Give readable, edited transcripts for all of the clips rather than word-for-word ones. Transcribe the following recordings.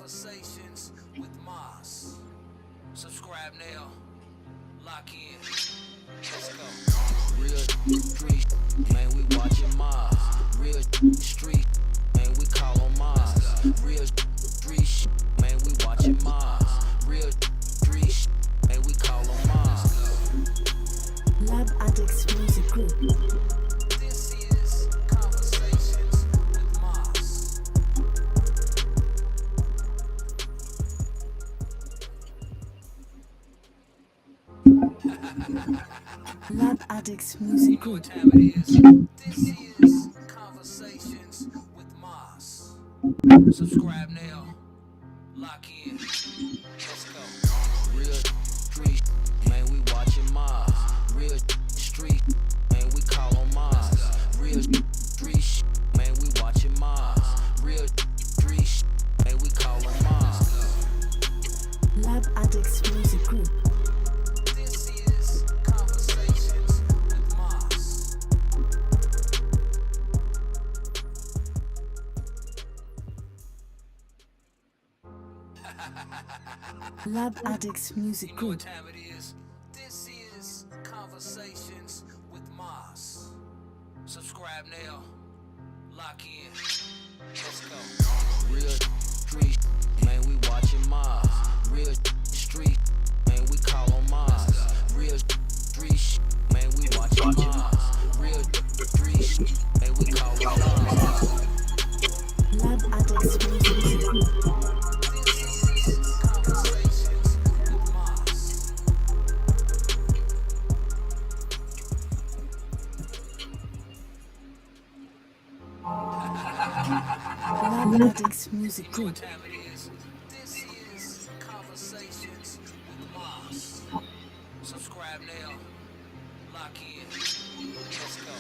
Conversations with Maas. Subscribe now. Lock in. Let's go. Real street, man, we watching Maas. Real street, man, we call on Maas. Real street, man, we watching Maas. Real street, man, we call on Maas. Lab Addicts Music Group. This is Conversations with Maas. Lab Addicts Music You know Group. what time it is. This is Conversations with Maas. Subscribe now. Lock in. Let's go. Real street, man, we watching Maas. Real street, man, we call on Maas. Real street, man, we watching Maas. Real street, man, we call on Maas. Lab Addicts Music Group. This is Conversations with Maas. Lab Addicts Music You know what Group. time it is. This is Conversations with Maas. Subscribe now. Lock in. Let's go. Real street, man, we watching Maas. Real street, man, we call on Maas. Real street, man, we watching Maas. Real street, man, we call on Maas. Lab Addicts Music Group. This is Conversations with Maas. Lab Addicts Music You know Group. what time it is. This is Conversations with Maas. Subscribe now. Lock in. Let's go.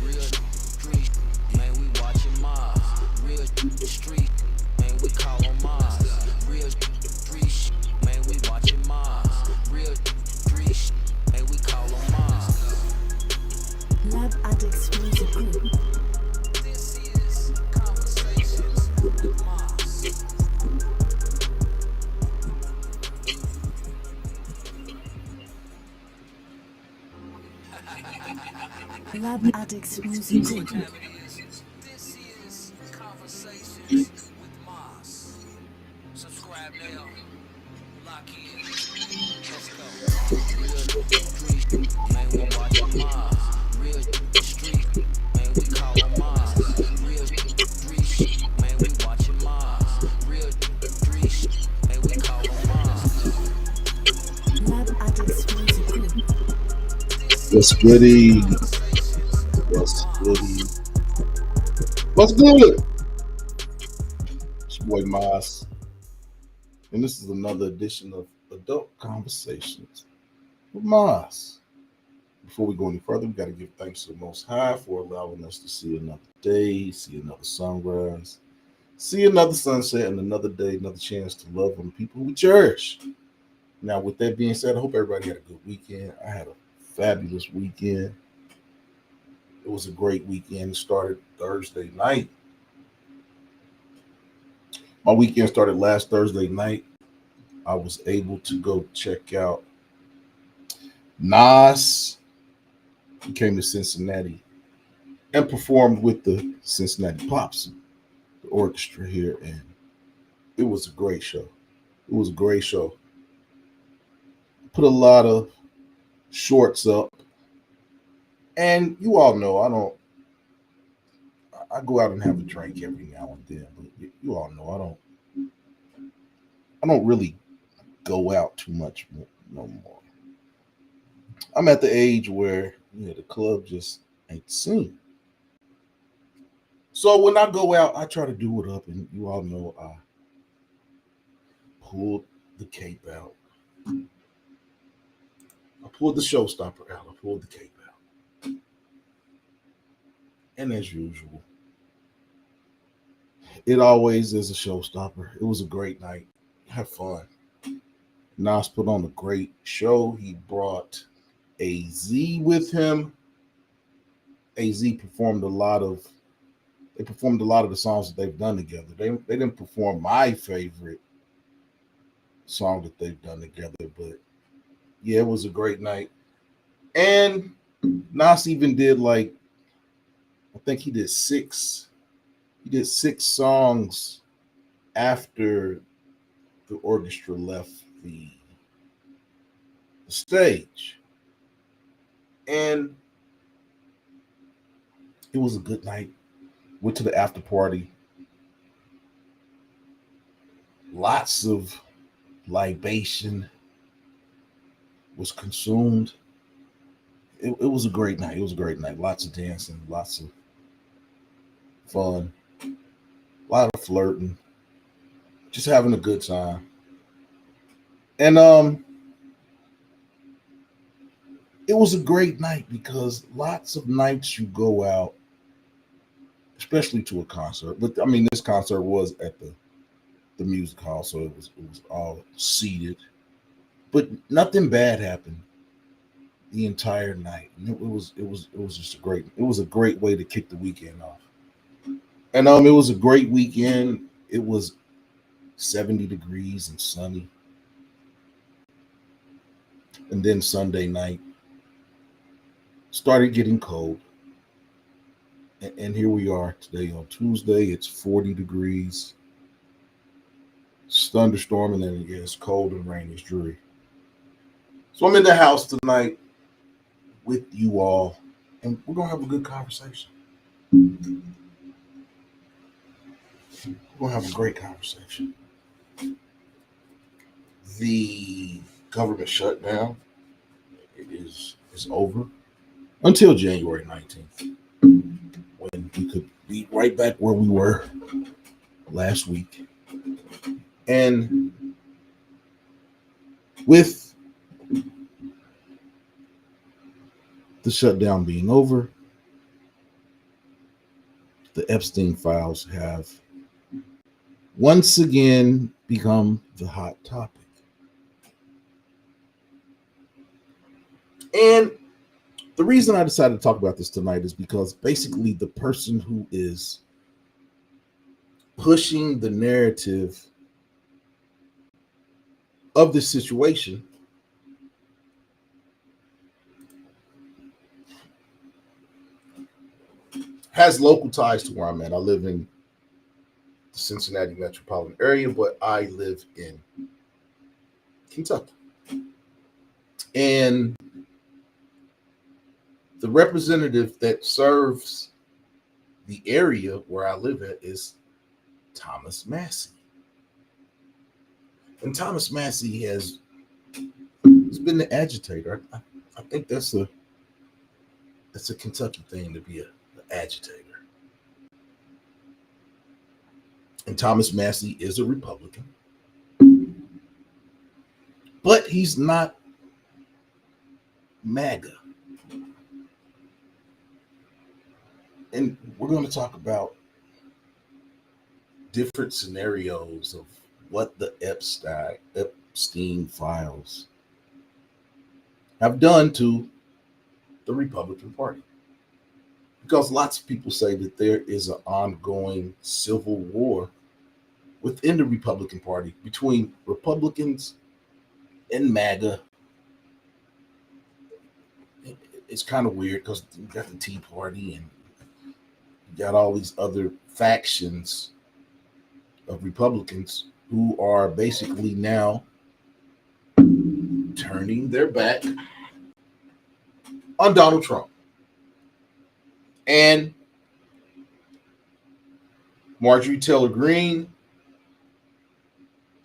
Real street, man, we watching Maas. Real street, man, we call on Maas. Real street, man, we watching Maas. Real street, man, we call on Maas. Lab Addicts Music Group. This is Conversations with Maas. Lab Addicts Music Group. Time it is. This is Conversations with Maas. Subscribe now. Lock in. Let's go. Real street, man, we watching Maas. Real street, man, we call on Maas. Real street, man, we watching Maas. Real street, man, we call on Maas. Lab Addicts Music Group. What's goody? Conversations What's with goody? Maas. What's good? It's your boy Maas, and this is another edition of Adult Conversations with Maas. Before we go any further, we got to give thanks to the Most High for allowing us to see another day, see another sunrise, see another sunset, and another day, another chance to love on the people we cherish. Now, with that being said, I hope everybody had a good weekend. I had a fabulous weekend. It was a great weekend. It started Thursday night. My weekend started last Thursday night. I was able to go check out Nas. He came to Cincinnati and performed with the Cincinnati Pops, the orchestra here, and it was a great show. It was a great show. Put a lot of shorts up, and you all know I go out and have a drink every now and then, but you all know I don't really go out too much no more. I'm at the age where the club just ain't the same. So when I go out, I try to do it up, and you all know I pulled the cape out. I pulled the showstopper out. I pulled the cape out. And as usual, it always is a showstopper. It was a great night. Have fun. Nas put on a great show. He brought AZ with him. AZ performed a lot of They performed a lot of the songs that they've done together. They didn't perform my favorite song that they've done together, but yeah, it was a great night. And Nas even did like, I think he did six. He did six songs after the orchestra left the stage, and it was a good night. Went to the after party. Lots of libation was consumed. It was a great night. It was a great night. Lots of dancing, lots of fun, a lot of flirting, just having a good time. And it was a great night because lots of nights you go out, especially to a concert. But I mean, this concert was at the music hall, so it was all seated. But nothing bad happened the entire night. And it was just a great way to kick the weekend off. And it was a great weekend. It was 70 degrees and sunny. And then Sunday night started getting cold. And here we are today on Tuesday. It's 40 degrees. It's thunderstorm, and then it's cold and rainy. It's dreary. So I'm in the house tonight with you all, and we're gonna have a good conversation. We're gonna have a great conversation. The government shutdown is over until January 19th, when we could be right back where we were last week. And with the shutdown being over, the Epstein Files have once again become the hot topic. And the reason I decided to talk about this tonight is because basically the person who is pushing the narrative of this situation has local ties to where I'm at. I live in the Cincinnati metropolitan area, but I live in Kentucky. And the representative that serves the area where I live at is Thomas Massie. And Thomas Massie has been the agitator. I think that's a Kentucky thing to be an agitator. And Thomas Massie is a Republican, but he's not MAGA. And we're going to talk about different scenarios of what the Epstein Files have done to the Republican Party. Because lots of people say that there is an ongoing civil war within the Republican Party between Republicans and MAGA. It's kind of weird because you got the Tea Party and you got all these other factions of Republicans who are basically now turning their back on Donald Trump. And Marjorie Taylor Greene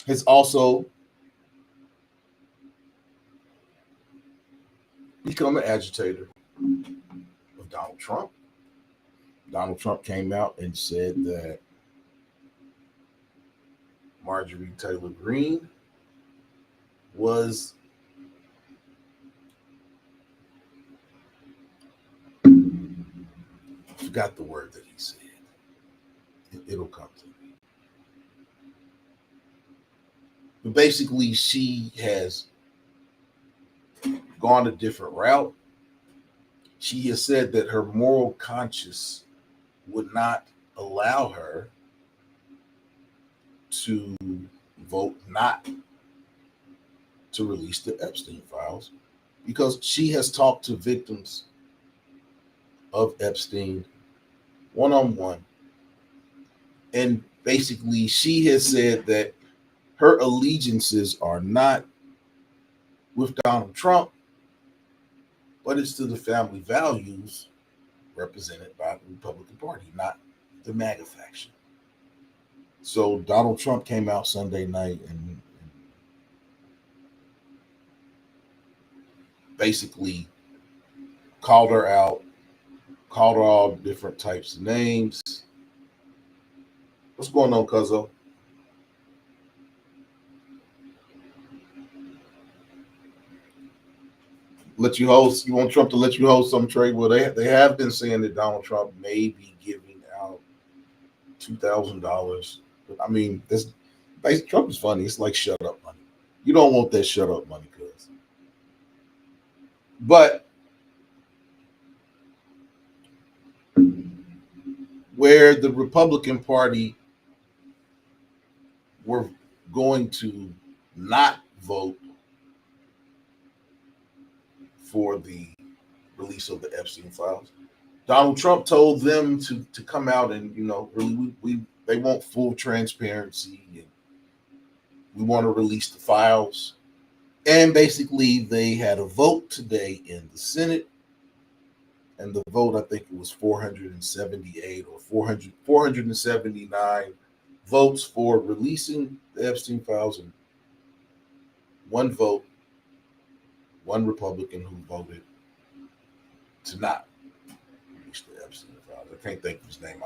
has also become an agitator of Donald Trump. Donald Trump came out and said that Marjorie Taylor Greene was I forgot the word that he said. It'll come to me. But basically, she has gone a different route. She has said that her moral conscience would not allow her to vote not to release the Epstein Files because she has talked to victims of Epstein one-on-one. And basically, she has said that her allegiances are not with Donald Trump, but it's to the family values represented by the Republican Party, not the MAGA faction. So Donald Trump came out Sunday night and basically called her out, called her all different types of names. What's going on, Cuzzo? Let you host? You want Trump to let you host some trade? Well, they have been saying that Donald Trump may be giving out $2,000. But I mean, this Trump is funny. It's like shut up money. You don't want that shut up money, cuz. But where the Republican Party were going to not vote for the release of the Epstein Files, Donald Trump told them to come out and, really they want full transparency and we want to release the files. And basically they had a vote today in the Senate, and the vote, I think it was 478 or 479 votes for releasing the Epstein Files, and one vote, one Republican who voted to not release the Epstein Files. I can't think of his name.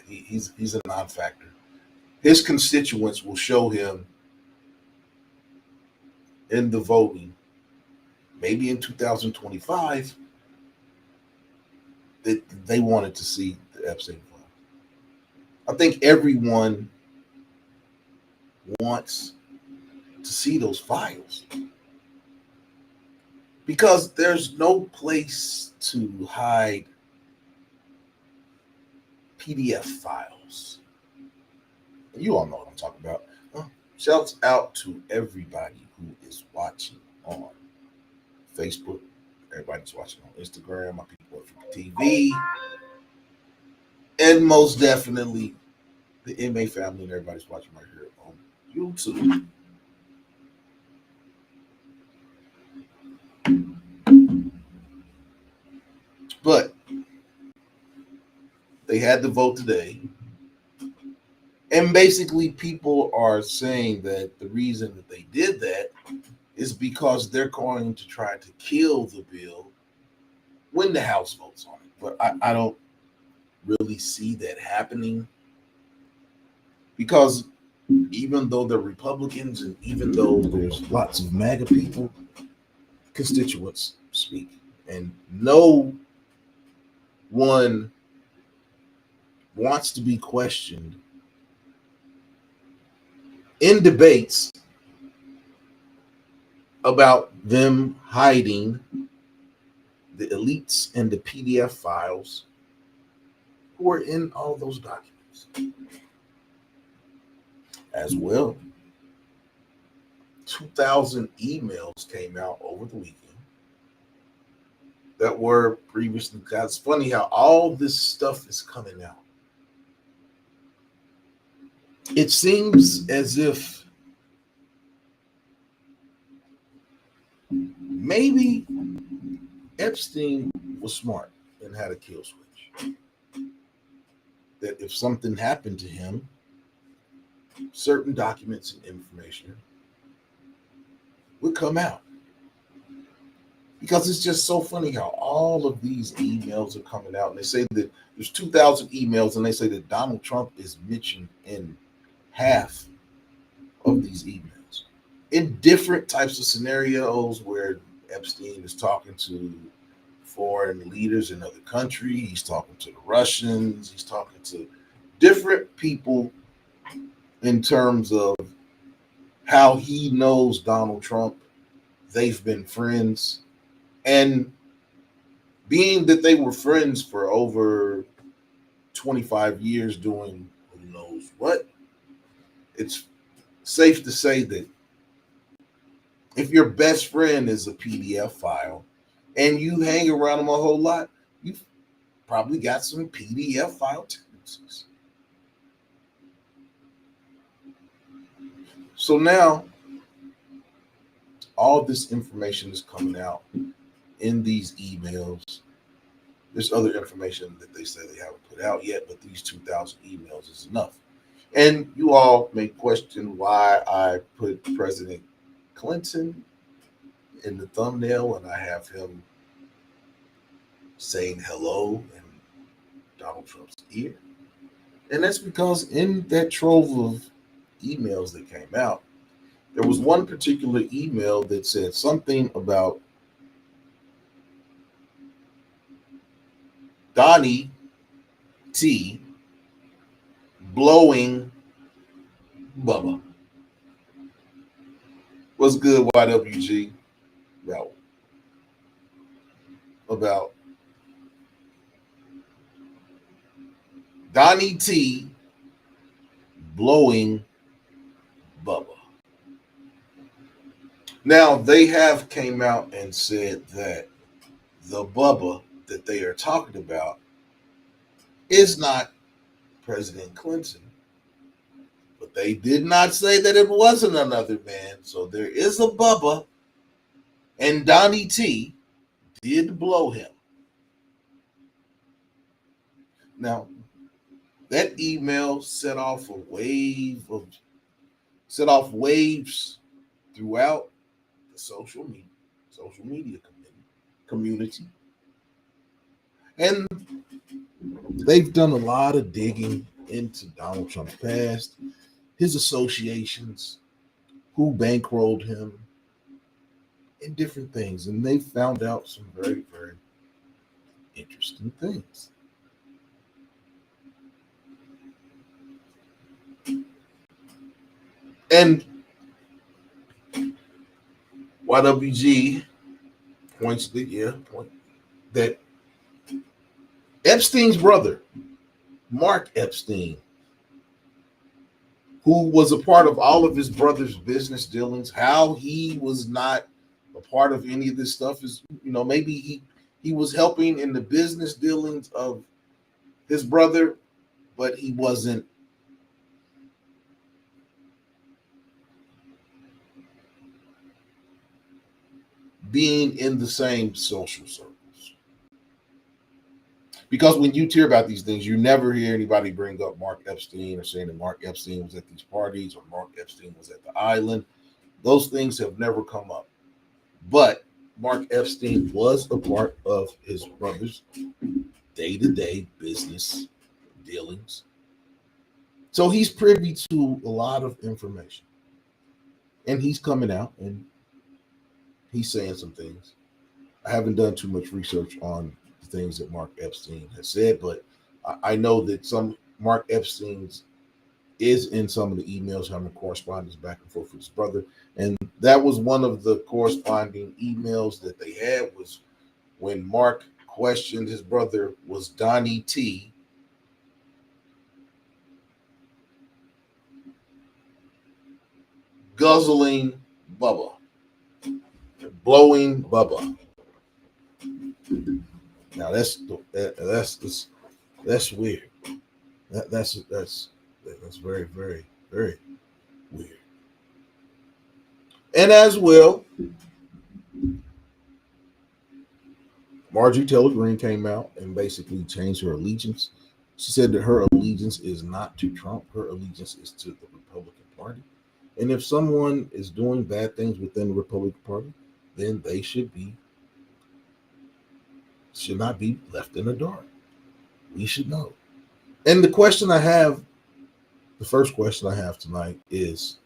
He's a non-factor. His constituents will show him in the voting, maybe in 2025, that they wanted to see the Epstein Files. I think everyone wants to see those files because there's no place to hide PDF files. You all know what I'm talking about. Shouts out to everybody who is watching on Facebook. Everybody's watching on Instagram. My people from TV. And most definitely the MA family, and everybody's watching right here on YouTube. But they had the vote today. And basically, people are saying that the reason that they did that is because they're going to try to kill the bill when the House votes on it. But I don't really see that happening, because even though they're Republicans and even though there's lots of MAGA people, constituents speak. And no one wants to be questioned in debates about them hiding the elites and the PDF files who are in all those documents. As well, 2,000 emails came out over the weekend that were previously. It's funny how all this stuff is coming out. It seems as if maybe Epstein was smart and had a kill switch. That if something happened to him, certain documents and information would come out. Because it's just so funny how all of these emails are coming out. And they say that there's 2,000 emails, and they say that Donald Trump is mentioned in half of these emails in different types of scenarios where Epstein is talking to foreign leaders in other countries. He's talking to the Russians. He's talking to different people in terms of how he knows Donald Trump. They've been friends. And being that they were friends for over 25 years doing who knows what, it's safe to say that if your best friend is a PDF file and you hang around them a whole lot, you've probably got some PDF file tendencies. So now all this information is coming out in these emails. There's other information that they say they haven't put out yet, but these 2,000 emails is enough. And you all may question why I put President Clinton in the thumbnail and I have him saying hello in Donald Trump's ear. And that's because in that trove of emails that came out, there was one particular email that said something about Donnie T blowing Bubba. What's good, YWG? About Donnie T blowing Bubba. Now, they have came out and said that the Bubba that they are talking about is not President Clinton, but they did not say that it wasn't another man. So there is a Bubba, and Donnie T did blow him. Now, that email set off waves throughout the social media community. And they've done a lot of digging into Donald Trump's past, his associations, who bankrolled him, and different things. And they found out some very, very interesting things. And YWG points that Epstein's brother, Mark Epstein, who was a part of all of his brother's business dealings, how he was not a part of any of this stuff is, maybe he was helping in the business dealings of his brother, but he wasn't being in the same social circles. Because when you hear about these things, you never hear anybody bring up Mark Epstein or saying that Mark Epstein was at these parties or Mark Epstein was at the island. Those things have never come up. But Mark Epstein was a part of his brother's day-to-day business dealings. So he's privy to a lot of information. And he's coming out and he's saying some things. I haven't done too much research on the things that Mark Epstein has said, but I know that some Mark Epstein's is in some of the emails having correspondence back and forth with his brother. And that was one of the corresponding emails that they had, was when Mark questioned his brother, was Donnie T guzzling Bubba, blowing Bubba. Now that's weird. That's very, very, very weird. And as well, Marjorie Taylor Greene came out and basically changed her allegiance. She said that her allegiance is not to Trump. Her allegiance is to the Republican Party. And if someone is doing bad things within the Republican Party, then they should not be left in the dark. We should know. And the first question I have tonight is,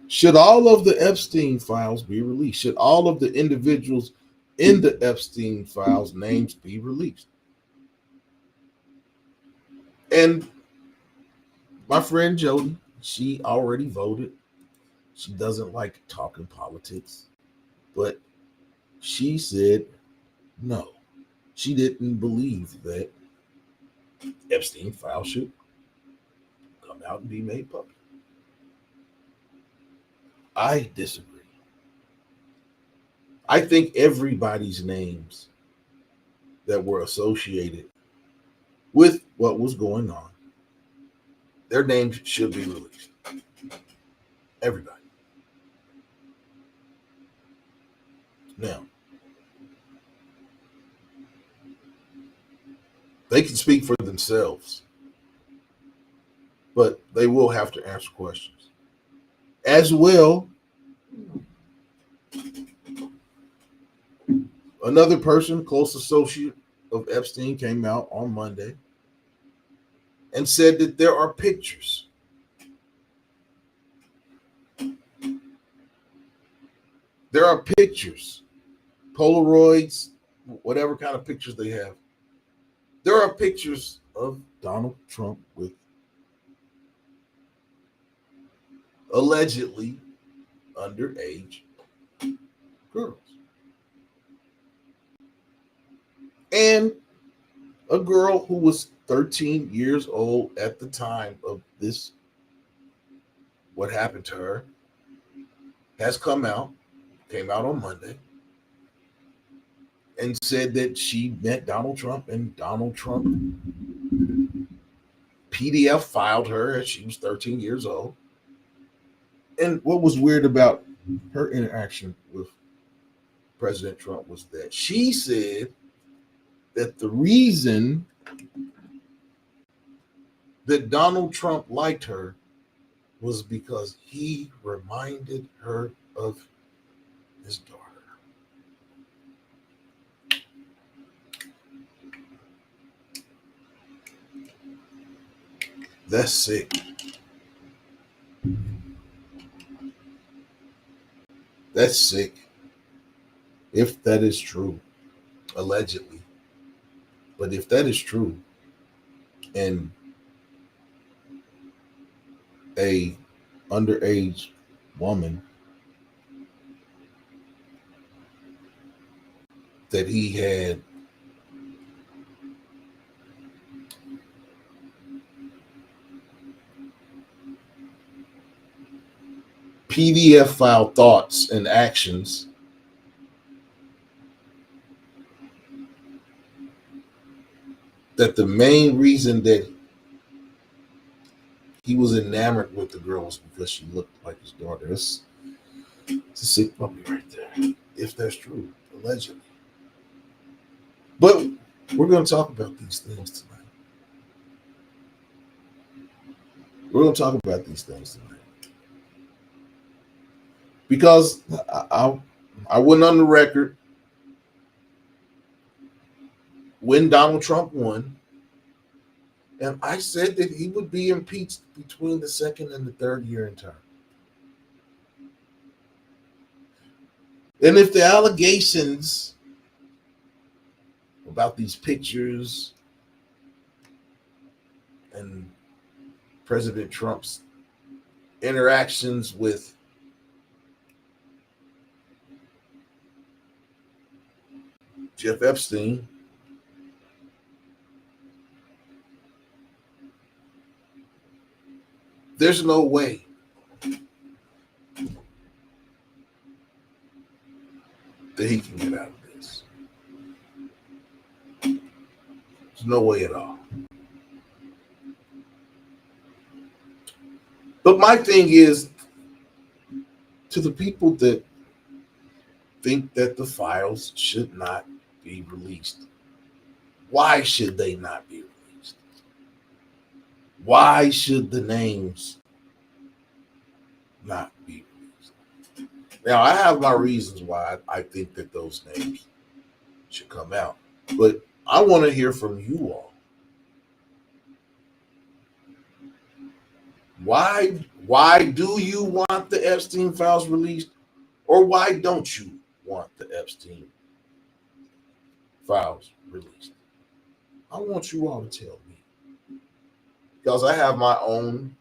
should all of the Epstein files be released? Should all of the individuals in the Epstein files names be released? And my friend Jody, she already voted. She doesn't like talking politics, but she said no. She didn't believe that Epstein Files should come out and be made public. I disagree. I think everybody's names that were associated with what was going on, their names should be released. Everybody. Now, they can speak for themselves, but they will have to answer questions. As well, another person, close associate of Epstein, came out on Monday and said that there are pictures. There are pictures, Polaroids, whatever kind of pictures they have. There are pictures of Donald Trump with allegedly underage girls. And a girl who was 13 years old at the time of this, what happened to her, came out on Monday, and said that she met Donald Trump, and Donald Trump PDF filed her as she was 13 years old. And what was weird about her interaction with President Trump was that she said that the reason that Donald Trump liked her was because he reminded her of his daughter. That's sick. That's sick. If that is true, allegedly. But if that is true, and a underage woman that he had PDF file thoughts and actions that the main reason that he was enamored with the girl was because she looked like his daughter. It's a sick puppy right there, if that's true, allegedly. But we're going to talk about these things tonight. Because I went on the record when Donald Trump won, and I said that he would be impeached between the second and the third year in term. And if the allegations about these pictures and President Trump's interactions with Jeff Epstein, there's no way that he can get out of this. There's no way at all. But my thing is, to the people that think that the files should not be released, why should they not be released? Why should the names not be released? Now, I have my reasons why I think that those names should come out, but I want to hear from you all. Why do you want the Epstein Files released, or why don't you want the Epstein Files released? I want you all to tell me, because I have my own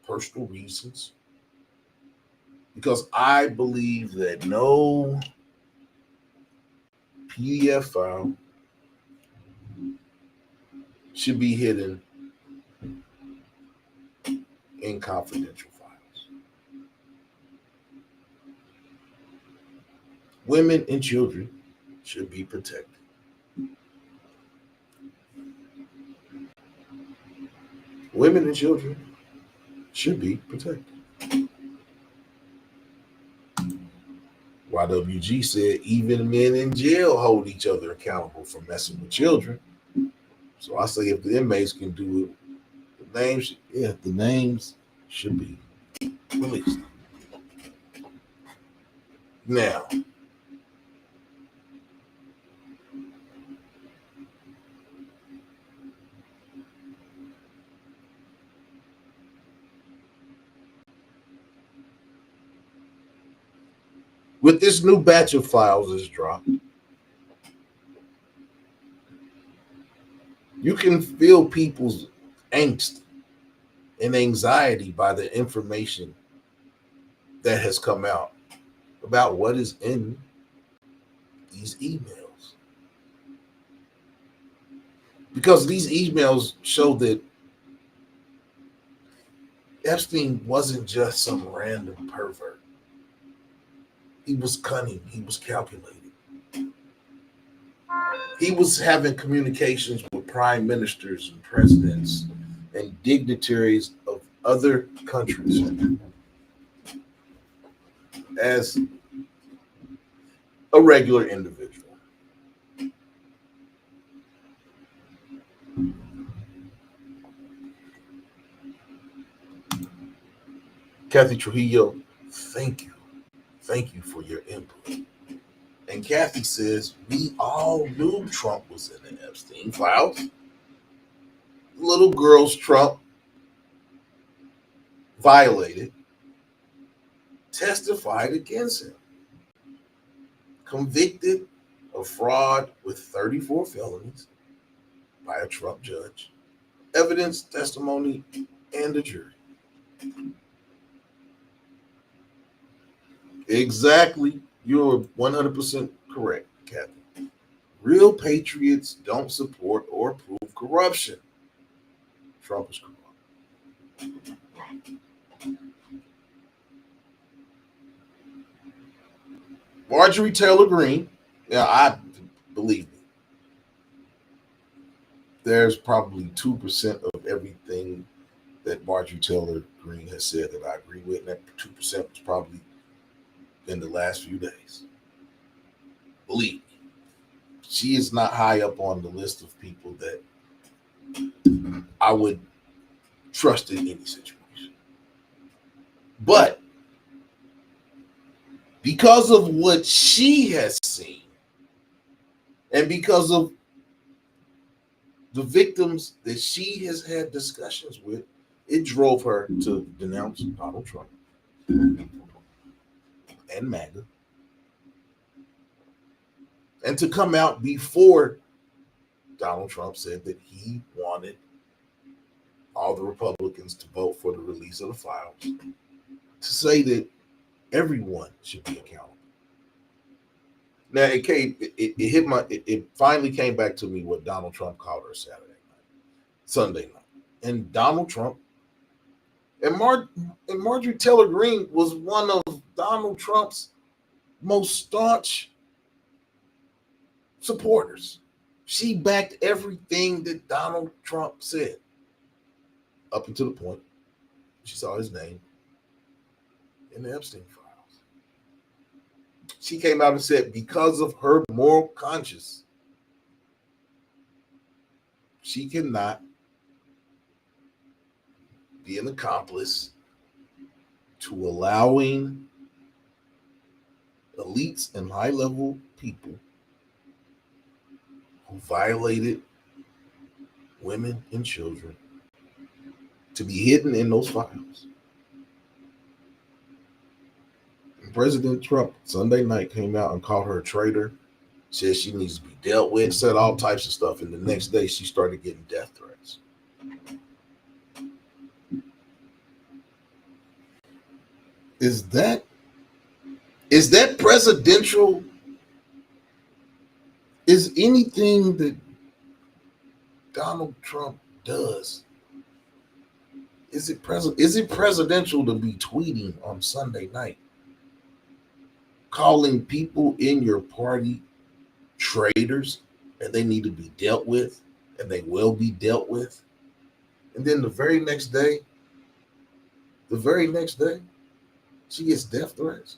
personal reasons, because I believe that no PDF file should be hidden in confidential files. Women and children should be protected. Women and children should be protected. YWG said even men in jail hold each other accountable for messing with children. So I say if the inmates can do it, the names should be released. Now, with this new batch of files that's dropped, you can feel people's angst and anxiety by the information that has come out about what is in these emails. Because these emails show that Epstein wasn't just some random pervert. He was cunning. He was calculated. He was having communications with prime ministers and presidents and dignitaries of other countries as a regular individual. Kathy Trujillo, thank you. Thank you for your input. And Kathy says, we all knew Trump was in the Epstein Files. Little girls Trump violated, testified against him, convicted of fraud with 34 felonies by a Trump judge, evidence, testimony, and a jury. Exactly. You're 100% correct, Kathy. Real patriots don't support or approve corruption. Trump is corrupt. Marjorie Taylor Greene, I believe me, there's probably 2% of everything that Marjorie Taylor Greene has said that I agree with, and that 2% was probably in the last few days. Believe me, she is not high up on the list of people that I would trust in any situation. But because of what she has seen and because of the victims that she has had discussions with, it drove her to denounce Donald Trump and MAGA, and to come out before Donald Trump said that he wanted all the Republicans to vote for the release of the files, to say that everyone should be accountable. Now it finally came back to me what Donald Trump called her Sunday night. And Donald Trump and Marjorie Taylor Greene was one of Donald Trump's most staunch supporters. She backed everything that Donald Trump said up until the point she saw his name in the Epstein Files. She came out and said because of her moral conscience, she cannot be an accomplice to allowing elites and high-level people who violated women and children to be hidden in those files. And President Trump Sunday night came out and called her a traitor, said she needs to be dealt with, said all types of stuff, and the next day she started getting death threats. Is that presidential? Is anything that Donald Trump does, is it presidential to be tweeting on Sunday night, calling people in your party traitors, and they need to be dealt with, and they will be dealt with? And then the very next day, she gets death threats.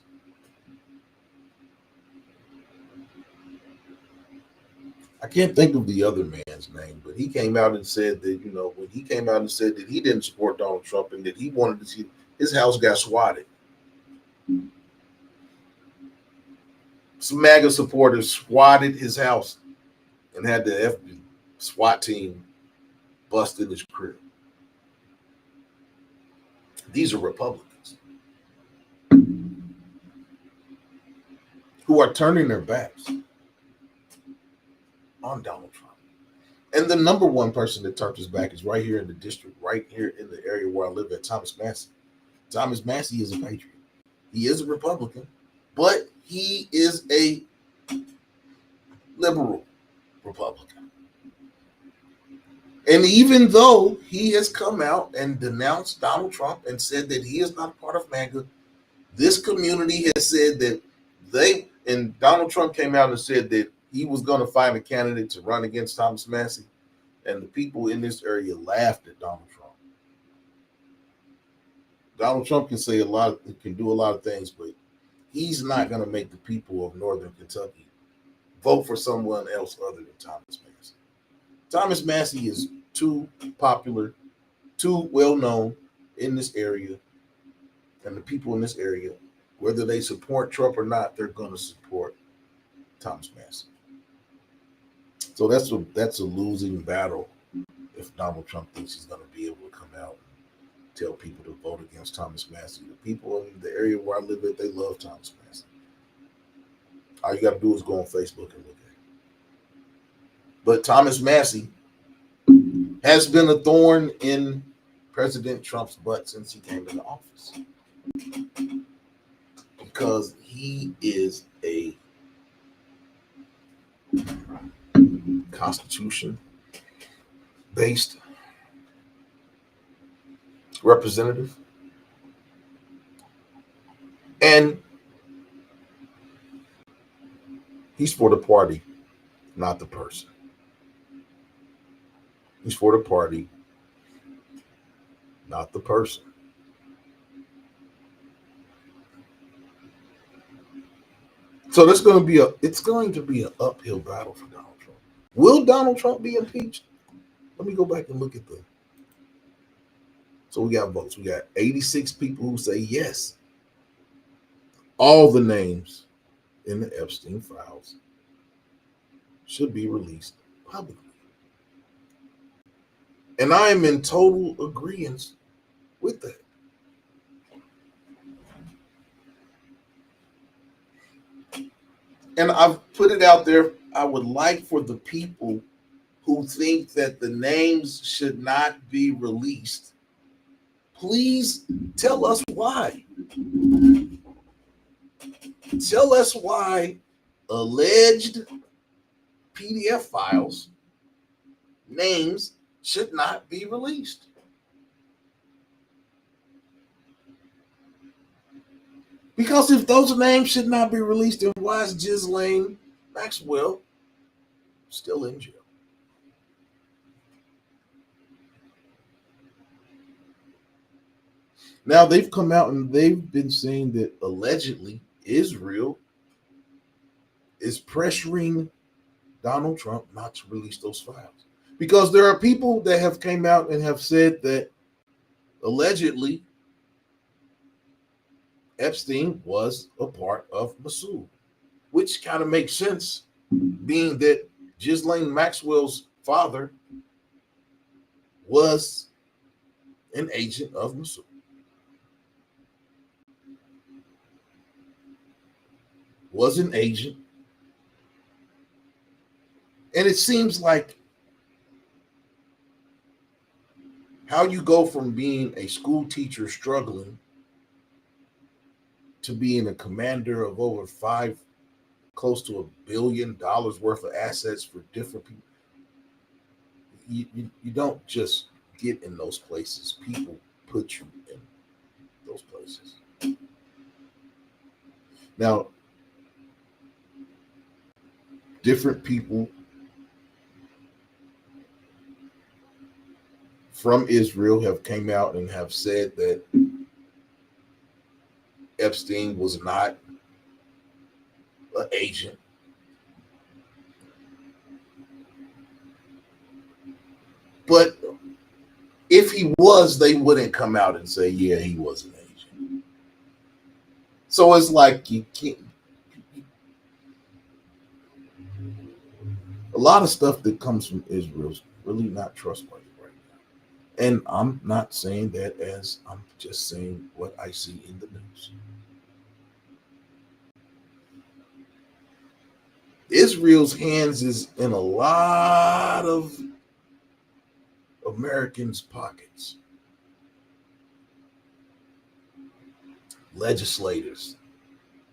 I can't think of the other man's name, but he came out and said that, when he came out and said that he didn't support Donald Trump and that he wanted to see his house got swatted. Some MAGA supporters swatted his house and had the FBI SWAT team bust in his crib. These are Republicans who are turning their backs on Donald Trump. And the number one person that turned his back is right here in the district, right here in the area where I live at, Thomas Massie. Thomas Massie is a patriot. He is a Republican, but he is a liberal Republican. And even though he has come out and denounced Donald Trump and said that he is not part of MAGA, this community has said that and Donald Trump came out and said that he was going to find a candidate to run against Thomas Massie, and the people in this area laughed at Donald Trump. Donald Trump can do a lot of things, but he's not going to make the people of Northern Kentucky vote for someone else other than Thomas Massie. Thomas Massie is too popular, too well known in this area, and the people in this area, whether they support Trump or not, they're going to support Thomas Massie. So that's a losing battle if Donald Trump thinks he's going to be able to come out and tell people to vote against Thomas Massie. The people in the area where I live at, they love Thomas Massie. All you got to do is go on Facebook and look at it. But Thomas Massie has been a thorn in President Trump's butt since he came into office, because he is a Constitution-based representative, and he's for the party, not the person. He's for the party, not the person. So it's going to be an uphill battle for Donald Trump. Will Donald Trump be impeached? Let me go back and look at so we got votes. We got 86 people who say yes. All the names in the Epstein Files should be released publicly. And I am in total agreement with that. And I've put it out there. I would like for the people who think that the names should not be released, please tell us why. Tell us why alleged PDF files names should not be released. Because if those names should not be released, then why is Ghislaine Maxwell still in jail? Now they've come out and they've been saying that allegedly Israel is pressuring Donald Trump not to release those files. Because there are people that have came out and have said that allegedly Epstein was a part of Mosul, which kind of makes sense, being that Ghislaine Maxwell's father was an agent of Mosul. Was an agent. And it seems like how you go from being a school teacher struggling to being a commander of over close to $1 billion worth of assets for different people. You don't just get in those places. People put you in those places. Now, different people from Israel have came out and have said that Epstein was not an agent. But if he was, they wouldn't come out and say, yeah, he was an agent. So it's like you can't. A lot of stuff that comes from Israel is really not trustworthy right now. And I'm not saying that as I'm just saying what I see in the news. Israel's hands is in a lot of Americans' pockets. Legislators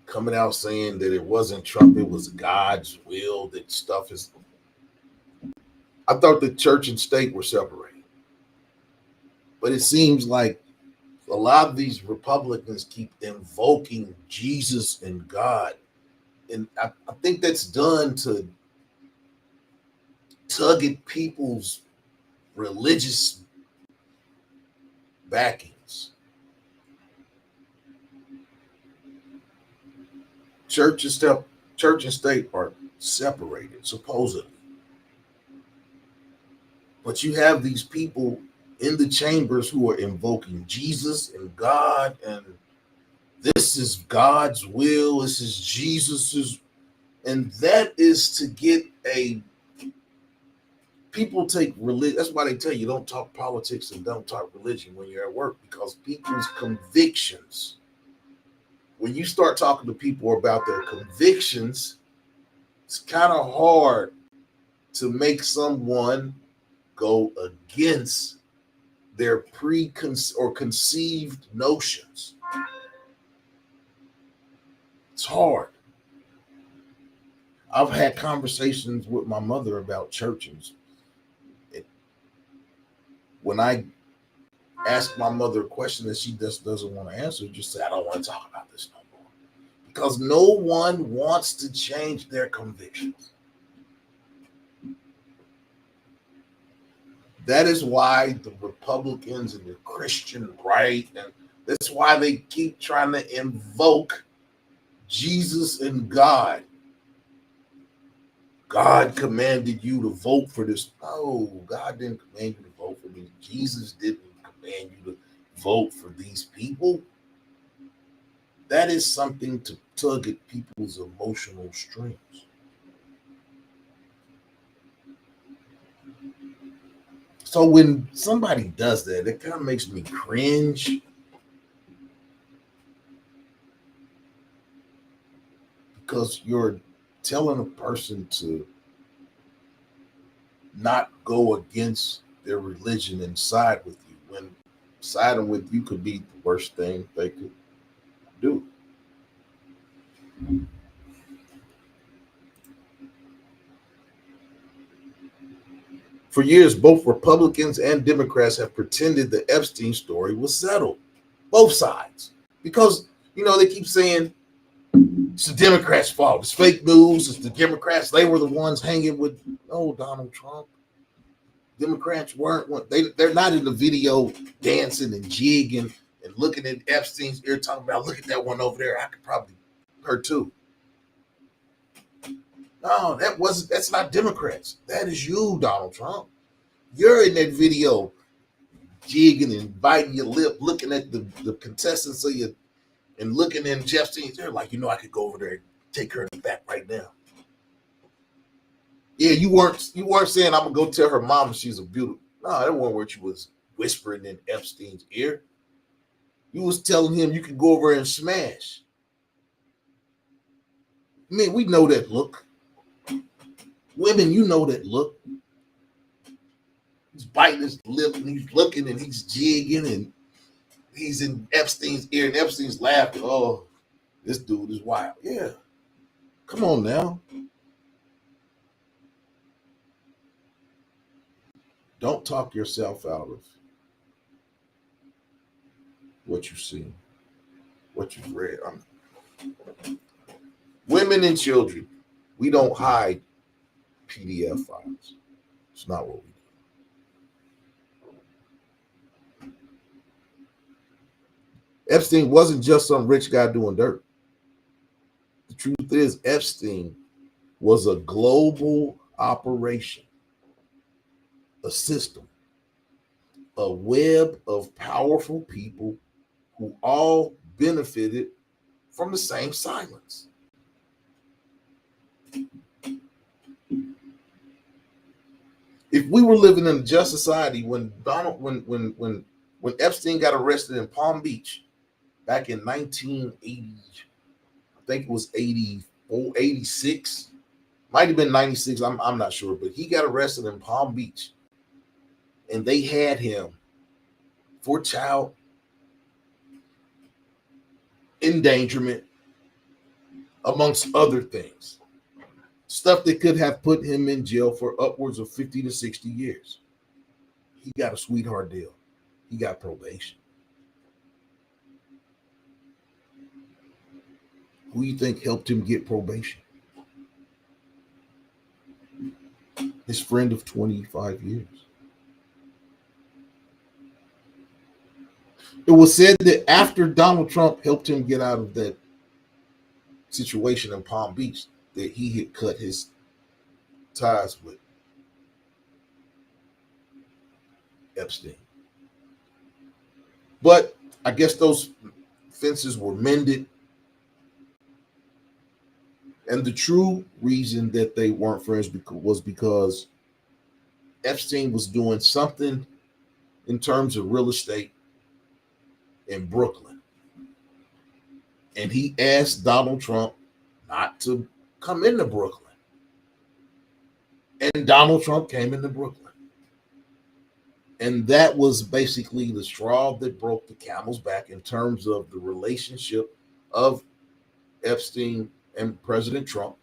coming out saying that it wasn't Trump, it was God's will, that stuff is. I thought the church and state were separated. But it seems like a lot of these Republicans keep invoking Jesus and God. And I think that's done to tug at people's religious backings. Church and state are separated, supposedly. But you have these people in the chambers who are invoking Jesus and God, and this is God's will, this is Jesus's, and that is to get a. People take religion. That's why they tell you don't talk politics and don't talk religion when you're at work, because people's convictions. When you start talking to people about their convictions, it's kind of hard to make someone go against their conceived notions. It's hard. I've had conversations with my mother about churches. When I ask my mother a question that she just doesn't want to answer, just say, I don't want to talk about this no more. Because no one wants to change their convictions. That is why the Republicans and the Christian right, and that's why they keep trying to invoke Jesus and God. God commanded you to vote for this. No, God didn't command you to vote for this. Jesus didn't command you to vote for these people. That is something to tug at people's emotional strings. So when somebody does that, it kind of makes me cringe. Because you're telling a person to not go against their religion and side with you, when siding with you could be the worst thing they could do. For years, both Republicans and Democrats have pretended the Epstein story was settled. Both sides. Because, they keep saying it's the Democrats' fault. It's fake news. It's the Democrats. They were the ones hanging with, Donald Trump. Democrats weren't one. They're not in the video dancing and jigging and looking at Epstein's ear talking about, look at that one over there. I could probably her too. No, that's not Democrats. That is you, Donald Trump. You're in that video jigging and biting your lip, looking at the contestants of you and looking in Epstein's ear like, I could go over there and take her in the back right now. Yeah, you weren't saying I'm gonna go tell her mom she's a beautiful. No, that wasn't what you was whispering in Epstein's ear. You was telling him you could go over and smash. Man, we know that look. Women, you know that look. He's biting his lip and he's looking and he's jigging and he's in Epstein's ear and Epstein's laughing. Oh, this dude is wild. Yeah. Come on now. Don't talk yourself out of what you've seen, what you've read. Women and children, we don't hide PDF files. It's not what we do. Epstein wasn't just some rich guy doing dirt. The truth is, Epstein was a global operation, a system, a web of powerful people who all benefited from the same silence. If we were living in a just society when Epstein got arrested in Palm Beach back in 1980, I think it was 84, 86, might have been 96, I'm not sure, but he got arrested in Palm Beach and they had him for child endangerment, amongst other things. Stuff that could have put him in jail for upwards of 50 to 60 years. He got a sweetheart deal. He got probation. Who do you think helped him get probation? His friend of 25 years. It was said that after Donald Trump helped him get out of that situation in Palm Beach, that he had cut his ties with Epstein. But I guess those fences were mended. And the true reason that they weren't friends was because Epstein was doing something in terms of real estate in Brooklyn. And he asked Donald Trump not to come into Brooklyn. And Donald Trump came into Brooklyn. And that was basically the straw that broke the camel's back in terms of the relationship of Epstein and President Trump.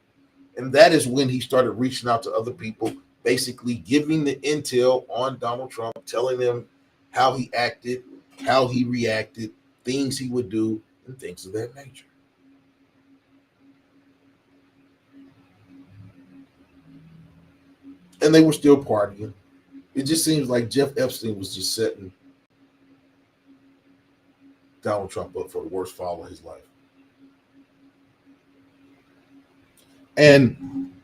And that is when he started reaching out to other people, basically giving the intel on Donald Trump, telling them how he acted, how he reacted, things he would do, and things of that nature. And they were still partying. It just seems like Jeff Epstein was just setting Donald Trump up for the worst fall of his life. And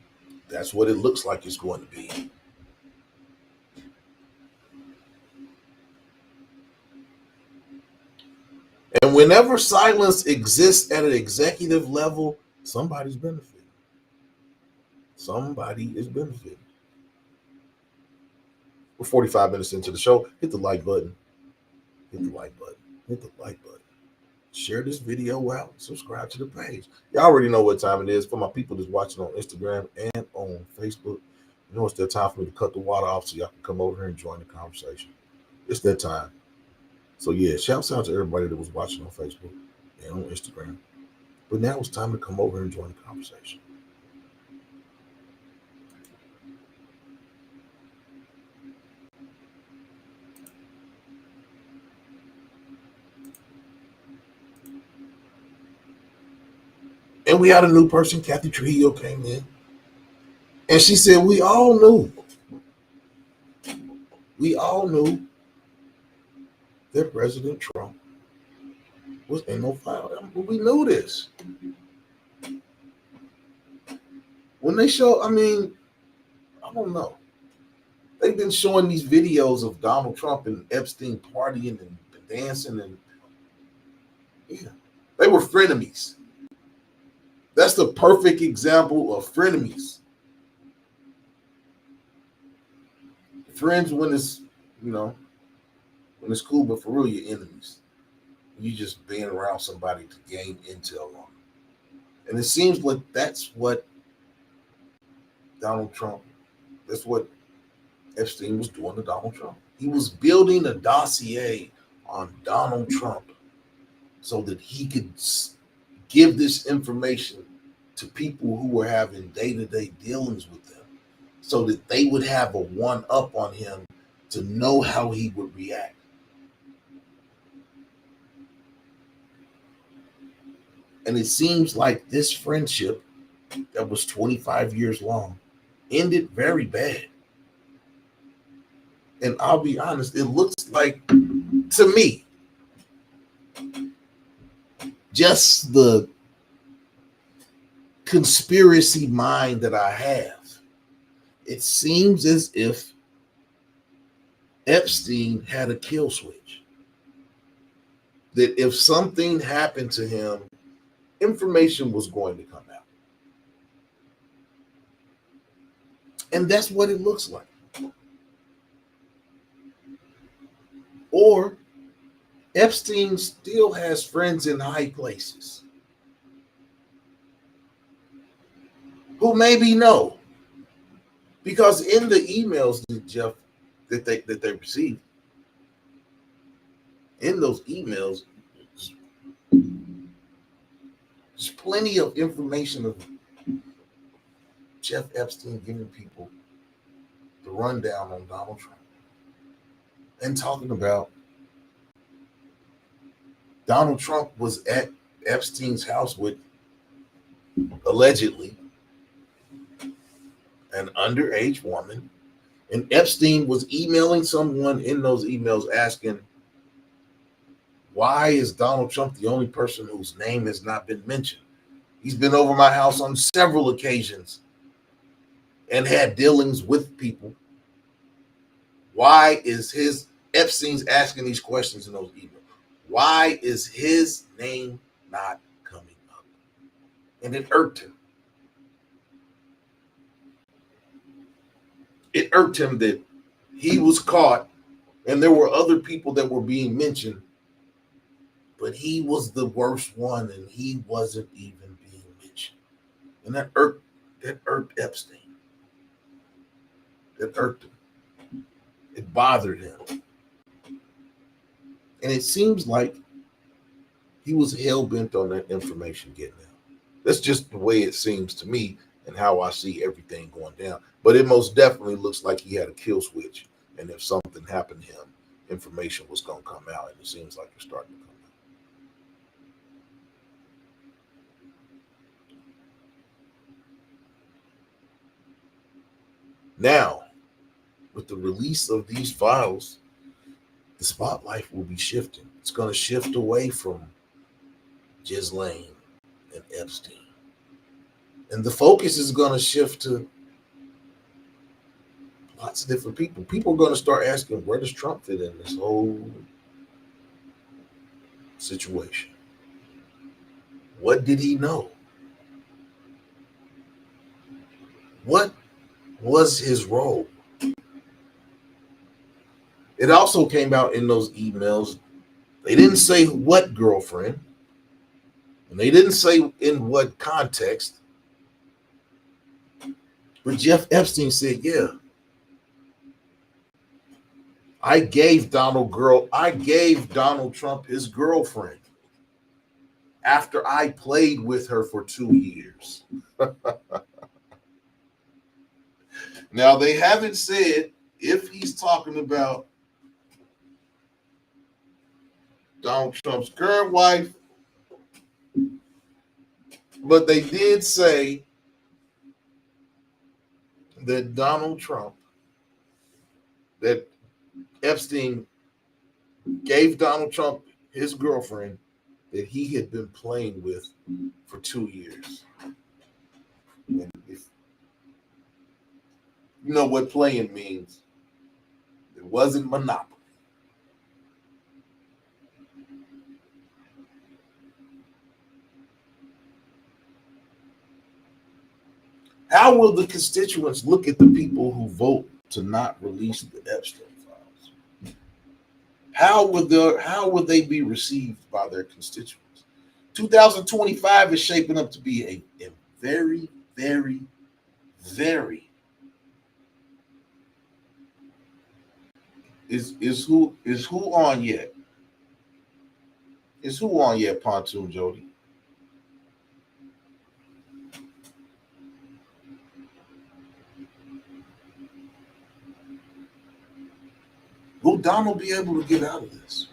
that's what it looks like it's going to be. And whenever silence exists at an executive level, somebody's benefiting. Somebody is benefiting. We're 45 minutes into the show. Hit the like button. Hit the like button. Hit the like button. Share this video out. Subscribe to the page. Y'all already know what time it is. For my people that's watching on Instagram and on Facebook, you know it's that time for me to cut the water off so y'all can come over here and join the conversation. It's that time. So yeah, shouts out to everybody that was watching on Facebook and on Instagram. But now it's time to come over and join the conversation. And we had a new person, Kathy Trujillo, came in. And she said, we all knew that President Trump was in no file. We knew this. When they show, I don't know. They've been showing these videos of Donald Trump and Epstein partying and dancing, and yeah, they were frenemies. That's the perfect example of frenemies. Friends when it's, when it's cool, but for real, you're enemies. You just being around somebody to gain intel on them. And it seems like that's what that's what Epstein was doing to Donald Trump. He was building a dossier on Donald Trump so that he could give this information to people who were having day-to-day dealings with them, so that they would have a one-up on him to know how he would react. And it seems like this friendship that was 25 years long ended very bad. And I'll be honest, it looks like, to me, just the conspiracy mind that I have, it seems as if Epstein had a kill switch. That if something happened to him, information was going to come out. And that's what it looks like. Or Epstein still has friends in high places who maybe know. Because in the emails that Jeff that they received, in those emails, there's plenty of information of Jeff Epstein giving people the rundown on Donald Trump and talking about Donald Trump was at Epstein's house with, allegedly, an underage woman, and Epstein was emailing someone in those emails asking, why is Donald Trump the only person whose name has not been mentioned? He's been over my house on several occasions and had dealings with people. Why is Epstein's asking these questions in those emails? Why is his name not coming up? And it irked him. It irked him that he was caught and there were other people that were being mentioned, but he was the worst one and he wasn't even being mentioned. And that irked Epstein. That irked him. It bothered him. And it seems like he was hell-bent on that information getting out. That's just the way it seems to me and how I see everything going down. But it most definitely looks like he had a kill switch. And if something happened to him, information was going to come out. And it seems like it's starting to come out. Now, with the release of these files, the spotlight will be shifting. It's going to shift away from Ghislaine and Epstein. And the focus is going to shift to lots of different people. People are going to start asking, where does Trump fit in this whole situation? What did he know? What was his role? It also came out in those emails. They didn't say what girlfriend, and they didn't say in what context. But Jeff Epstein said, yeah, I gave Donald Trump his girlfriend after I played with her for 2 years. Now, they haven't said if he's talking about Donald Trump's current wife, but they did say that that Epstein gave Donald Trump his girlfriend that he had been playing with for 2 years. And if you know what playing means, it wasn't Monopoly. How will the constituents look at the people who vote to not release the Epstein files? How would they be received by their constituents? 2025 is shaping up to be a very, very, very is who on yet? Is who on yet, Pontoon Jody? Will Donald be able to get out of this?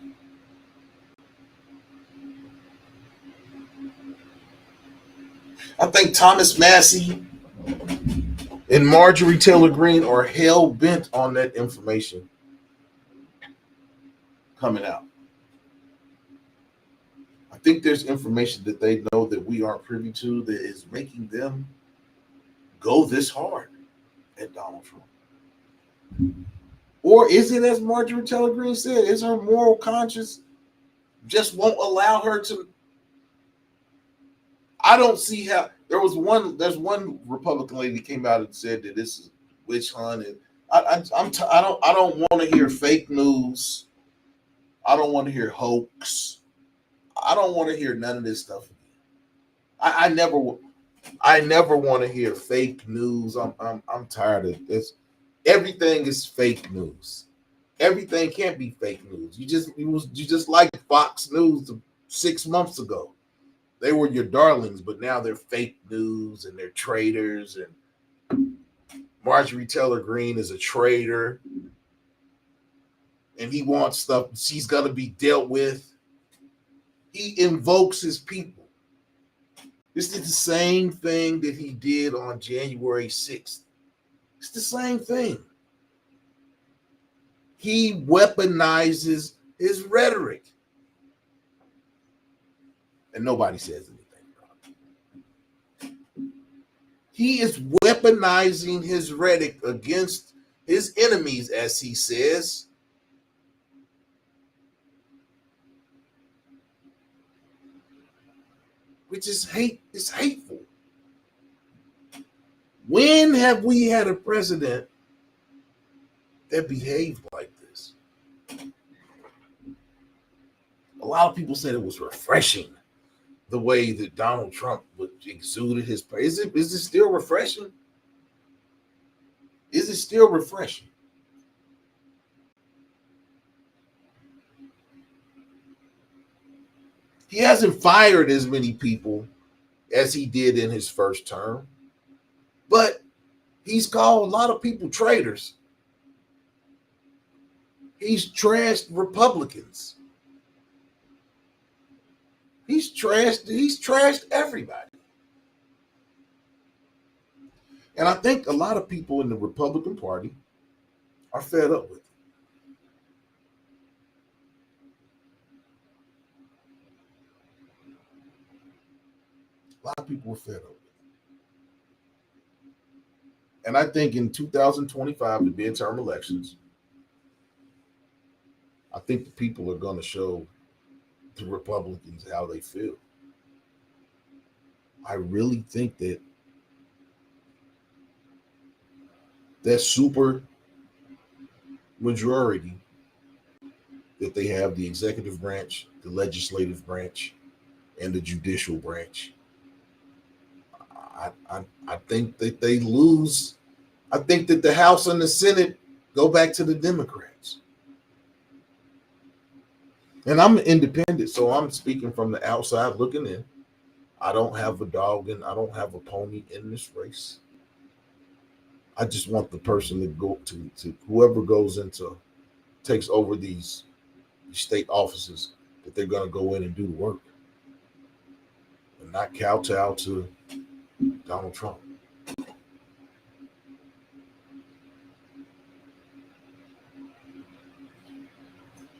I think Thomas Massie and Marjorie Taylor Greene are hell bent on that information coming out. I think there's information that they know that we aren't privy to that is making them go this hard at Donald Trump. Or is it, as Marjorie Taylor Greene said, is her moral conscience just won't allow her to? I don't see how. There's one Republican lady that came out and said that this is witch hunt, and I don't want to hear fake news. I don't want to hear hoax. I don't want to hear none of this stuff. I never want to hear fake news. I'm tired of this. Everything is fake news. Everything can't be fake news. You just like Fox News 6 months ago. They were your darlings, but now they're fake news and they're traitors. And Marjorie Taylor Greene is a traitor, and he wants stuff. She's got to be dealt with. He invokes his people. This is the same thing that he did on January 6th. It's the same thing. He weaponizes his rhetoric. And nobody says anything about it. He is weaponizing his rhetoric against his enemies, as he says. Which is hate. It's hateful. When have we had a president that behaved like this? A lot of people said it was refreshing the way that Donald Trump exuded his praise. Is it still refreshing? Is it still refreshing? He hasn't fired as many people as he did in his first term, but he's called a lot of people traitors. He's trashed Republicans. He's trashed everybody. And I think a lot of people in the Republican Party are fed up with it. A lot of people were fed up with it. And I think in 2025, the midterm elections, I think the people are going to show the Republicans how they feel. I really think that super majority that they have, the executive branch, the legislative branch, and the judicial branch, I think that they lose. I think that the House and the Senate go back to the Democrats. And I'm independent, so I'm speaking from the outside looking in. I don't have a dog and I don't have a pony in this race. I just want the person to go to whoever goes into, takes over these state offices, that they're going to go in and do the work and not kowtow to Donald Trump.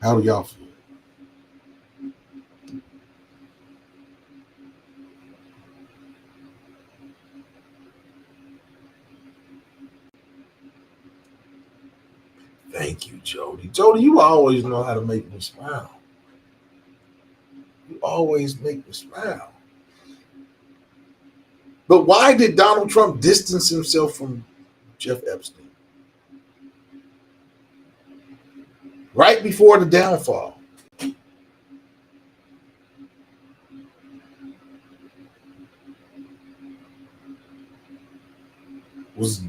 How do y'all feel? Thank you, Jody. Jody, you always know how to make me smile. You always make me smile. But why did Donald Trump distance himself from Jeff Epstein? Right before the downfall. Was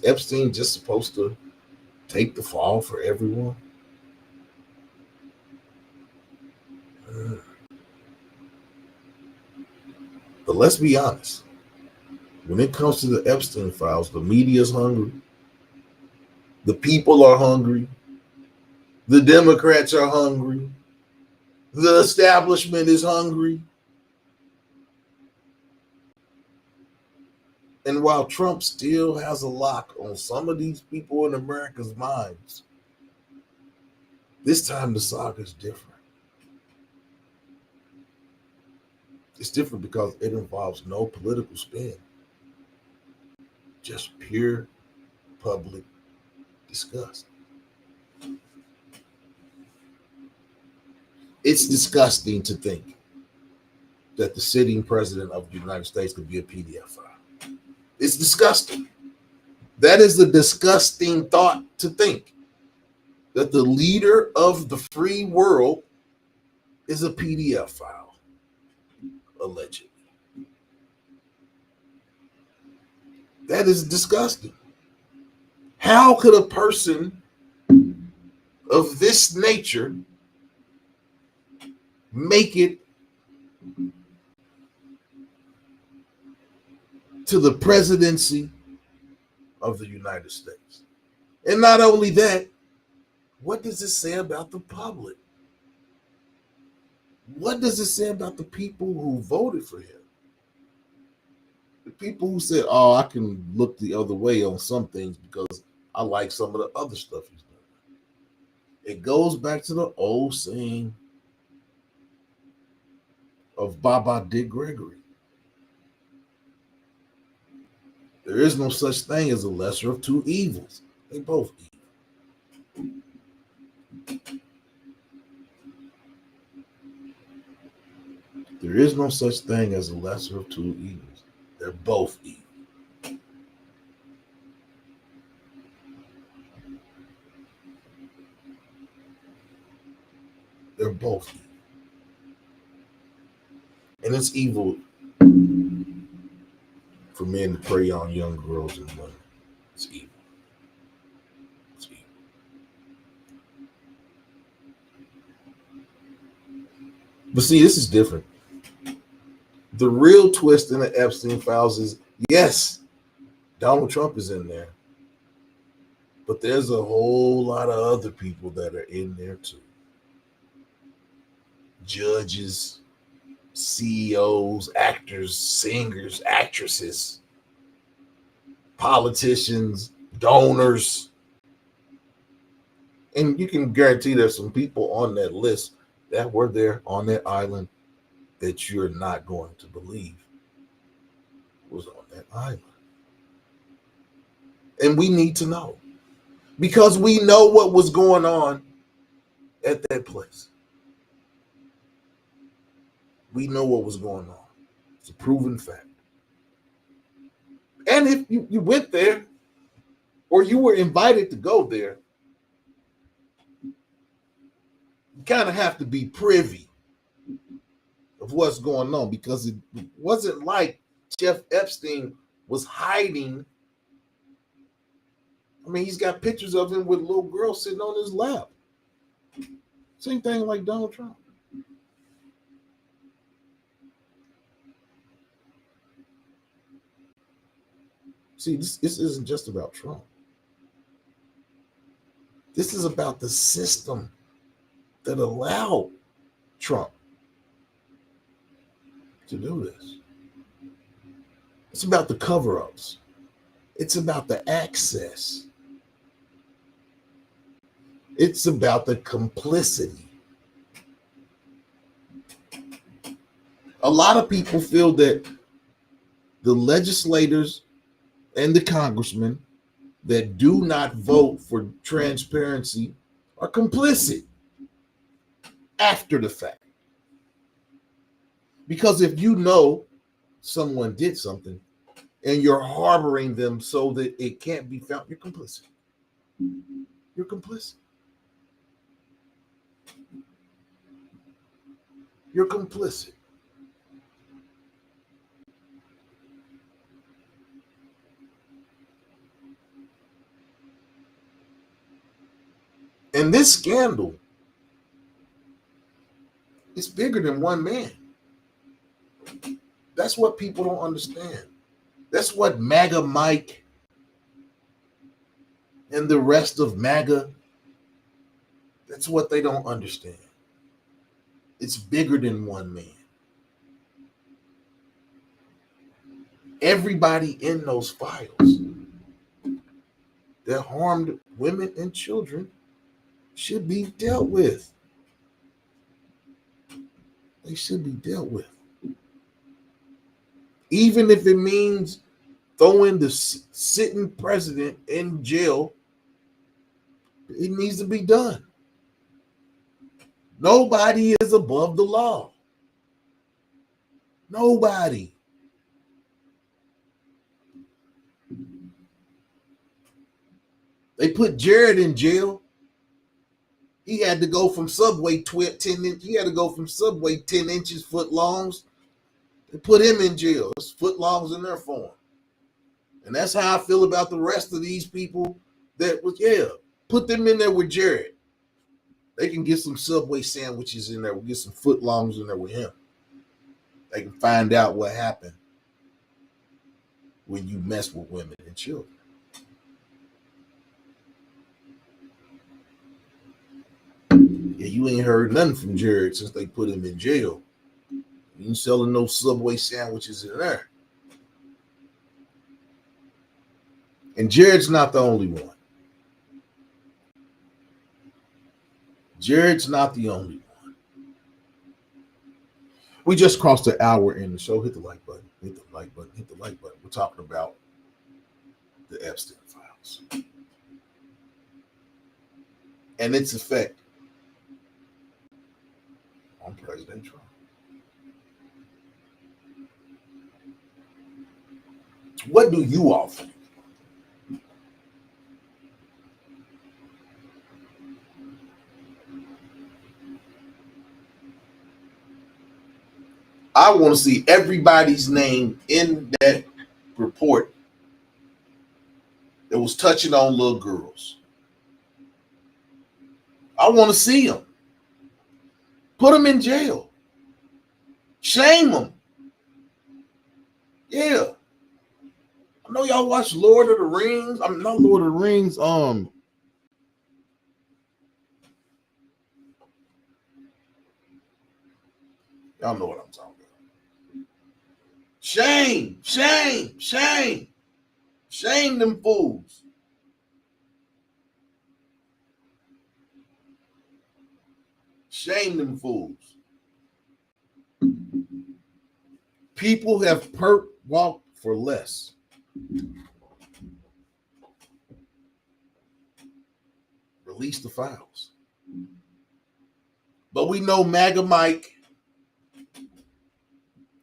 Epstein just supposed to take the fall for everyone? But let's be honest. When it comes to the Epstein Files, the media is hungry. The people are hungry. The Democrats are hungry. The establishment is hungry. And while Trump still has a lock on some of these people in America's minds, this time the saga is different. It's different because it involves no political spin, just pure public disgust. It's disgusting to think that the sitting president of the United States could be a PDF file. It's disgusting. That is a disgusting thought to think that the leader of the free world is a PDF file, allegedly. That is disgusting. How could a person of this nature make it to the presidency of the United States? And not only that, what does it say about the public? What does it say about the people who voted for him? The people who said, oh, I can look the other way on some things because I like some of the other stuff he's doing. It goes back to the old saying of Baba Dick Gregory. There is no such thing as a lesser of two evils. They both evil. There is no such thing as a lesser of two evils. They're both evil. They're both evil. And it's evil for men to prey on young girls and women. It's evil. It's evil. But see, this is different. The real twist in the Epstein Files is, yes, Donald Trump is in there, but there's a whole lot of other people that are in there too. Judges, CEOs, actors, singers, actresses, politicians, donors. And you can guarantee there's some people on that list that were there on that island that you're not going to believe was on that island. And we need to know, because we know what was going on at that place. We know what was going on. It's a proven fact. And if you went there or you were invited to go there, you kind of have to be privy of what's going on, because it wasn't like Jeff Epstein was hiding. I mean, he's got pictures of him with a little girl sitting on his lap. Same thing like Donald Trump. See, this isn't just about Trump. This is about the system that allowed Trump to do this. It's about the cover-ups. It's about the access. It's about the complicity. A lot of people feel that the legislators and the congressmen that do not vote for transparency are complicit after the fact. Because if you know someone did something and you're harboring them so that it can't be found, you're complicit. You're complicit. You're complicit. And this scandal is bigger than one man. That's what people don't understand. That's what MAGA Mike and the rest of MAGA That's what they don't understand. It's bigger than one man. Everybody in those files that harmed women and children should be dealt with. They should be dealt with. Even if it means throwing the sitting president in jail, it needs to be done. Nobody is above the law. Nobody. They put Jared in jail. He had to go from Subway 10 inches. He had to go from Subway 10 inches foot longs. They put him in jail. It's foot longs in their form. And that's how I feel about the rest of these people that was, put them in there with Jared. They can get some Subway sandwiches in there. We'll get some foot longs in there with him. They can find out what happened when you mess with women and children. Yeah, you ain't heard nothing from Jared since they put him in jail. You ain't selling no Subway sandwiches in there. And Jared's not the only one. Jared's not the only one. We just crossed the hour in the show. Hit the like button. Hit the like button. Hit the like button. We're talking about the Epstein Files and its effect on President Trump. What do you all think? I want to see everybody's name in that report that was touching on little girls. I want to see them. Put them in jail. Shame them. Yeah. I know y'all watch Lord of the Rings. I'm not Lord of the Rings. Y'all know what I'm talking about. Shame, shame, shame. Shame them fools. Shame them fools. People have walked for less. Release the files. But we know MAGA Mike,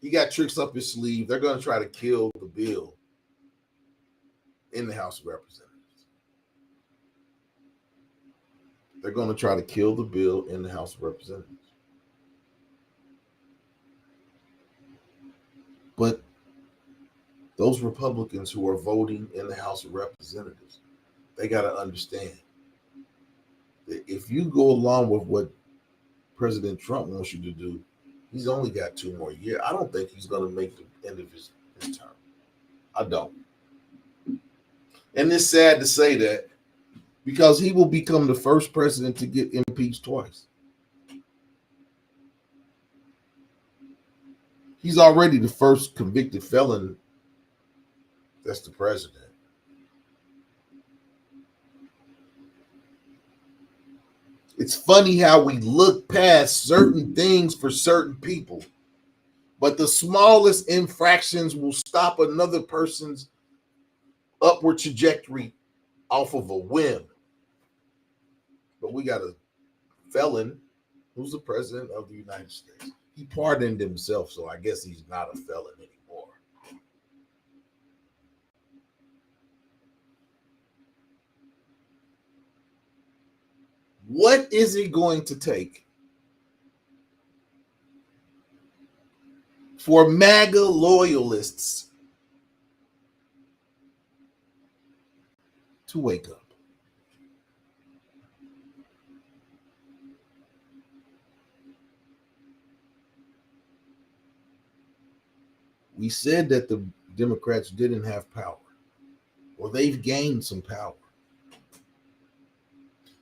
he got tricks up his sleeve. They're going to try to kill the bill in the House of Representatives. They're going to try to kill the bill in the House of Representatives. But those Republicans who are voting in the House of Representatives, they got to understand that if you go along with what President Trump wants you to do, he's only got 2 more years. I don't think he's going to make the end of his term. I don't. And it's sad to say that because he will become the first president to get impeached twice. He's already the first convicted felon that's the president. It's funny how we look past certain things for certain people, but the smallest infractions will stop another person's upward trajectory off of a whim. But we got a felon who's the president of the United States. He pardoned himself, so I guess he's not a felon anymore. What is it going to take for MAGA loyalists to wake up? We said that the Democrats didn't have power. Well, they've gained some power.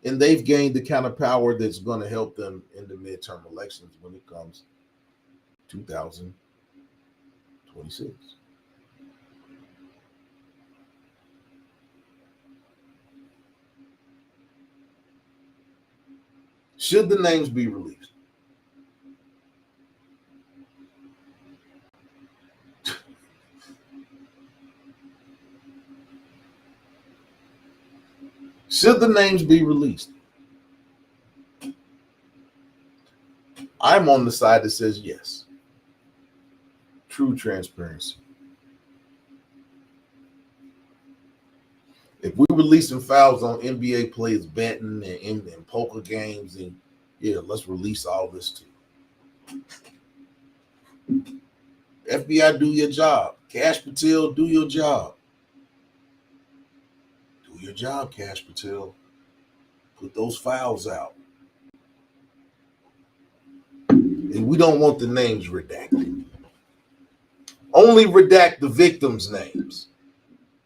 And they've gained the kind of power that's going to help them in the midterm elections when it comes 2026. Should the names be released? Should the names be released? I'm on the side that says yes. True transparency. If we're releasing files on NBA players betting and poker games, and yeah, let's release all this too. FBI, do your job. Cash Patel, do your job. Do your job, Cash Patel. Put those files out. And we don't want the names redacted. Only redact the victims' names.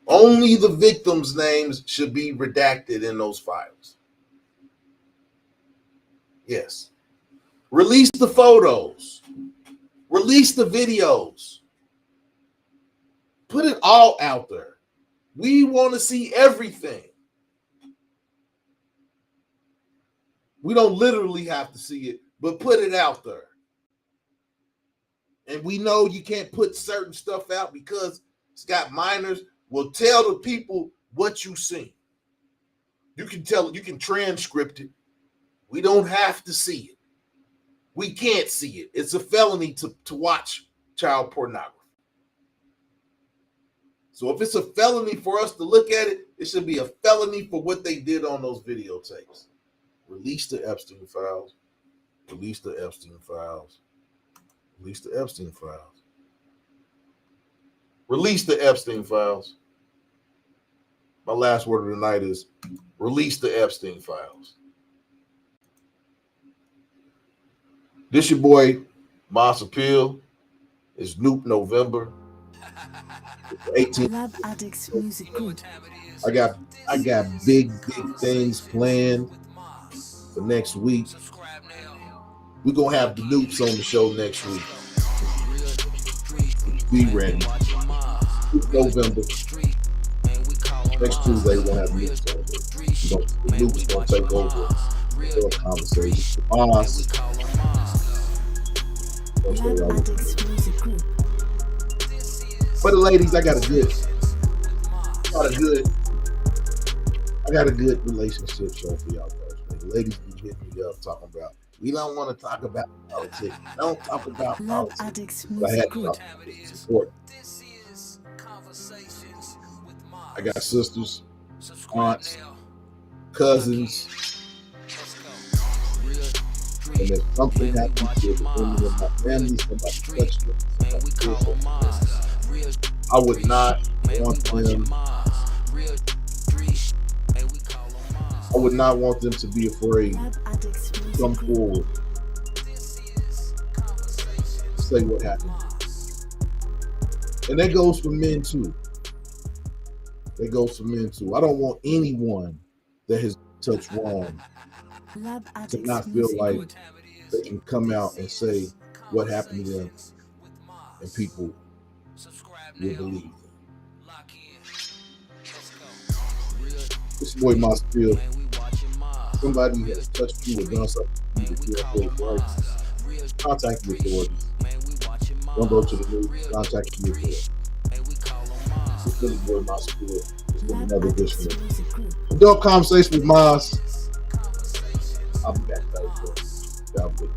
Only the victims' names should be redacted in those files. Yes. Release the photos. Release the videos. Put it all out there. We want to see everything. We don't literally have to see it, but put it out there. And we know you can't put certain stuff out because it's got minors. Well, tell the people what you see. You can tell it, you can transcript it. We don't have to see it. We can't see it. It's a felony to watch child pornography. So if it's a felony for us to look at it, it should be a felony for what they did on those videotapes. Release the Epstein Files. Release the Epstein Files. Release the Epstein Files. Release the Epstein Files. My last word of the night is release the Epstein Files. This your boy, Maas A. It's Noop November. 18. Lab Addicts Music Group. I got big things planned for next week. We're gonna have the Noops on the show next week. Be ready. November. Next Tuesday, we're gonna have Noops on there. The Noops gonna take over the conversation. Maas. Lab Addicts Music Group. For the ladies, I got a good relationship show for y'all guys. The ladies be hitting me up talking about, we don't want to talk about politics. Don't talk about Lab politics. Addicts I Music had Group. support. I got sisters, aunts, cousins, and if something happens to the women in my family, somebody touched me, I would not want them to be afraid Lab Addicts to Music come Group. forward, say what happened. And that goes for men too. I don't want anyone that has touched wrong Lab to Addicts not feel Music like Group. they can come out and say what happened to them, and people will believe them. This boy Maas A. Somebody has touched you or done something to you that you don't feel right. Contact the authorities. Don't go to the news. Contact the authorities. This is boy Maas A. It's been Lab another Addicts edition Music Group. of Adult Conversation with Maas. I'll be back, guys. Y'all good.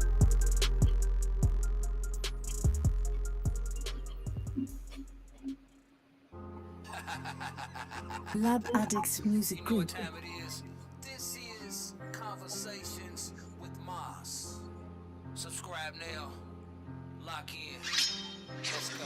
Lab Addicts Music Group. This is Conversations with Maas. Subscribe now. Lock in. Let's go.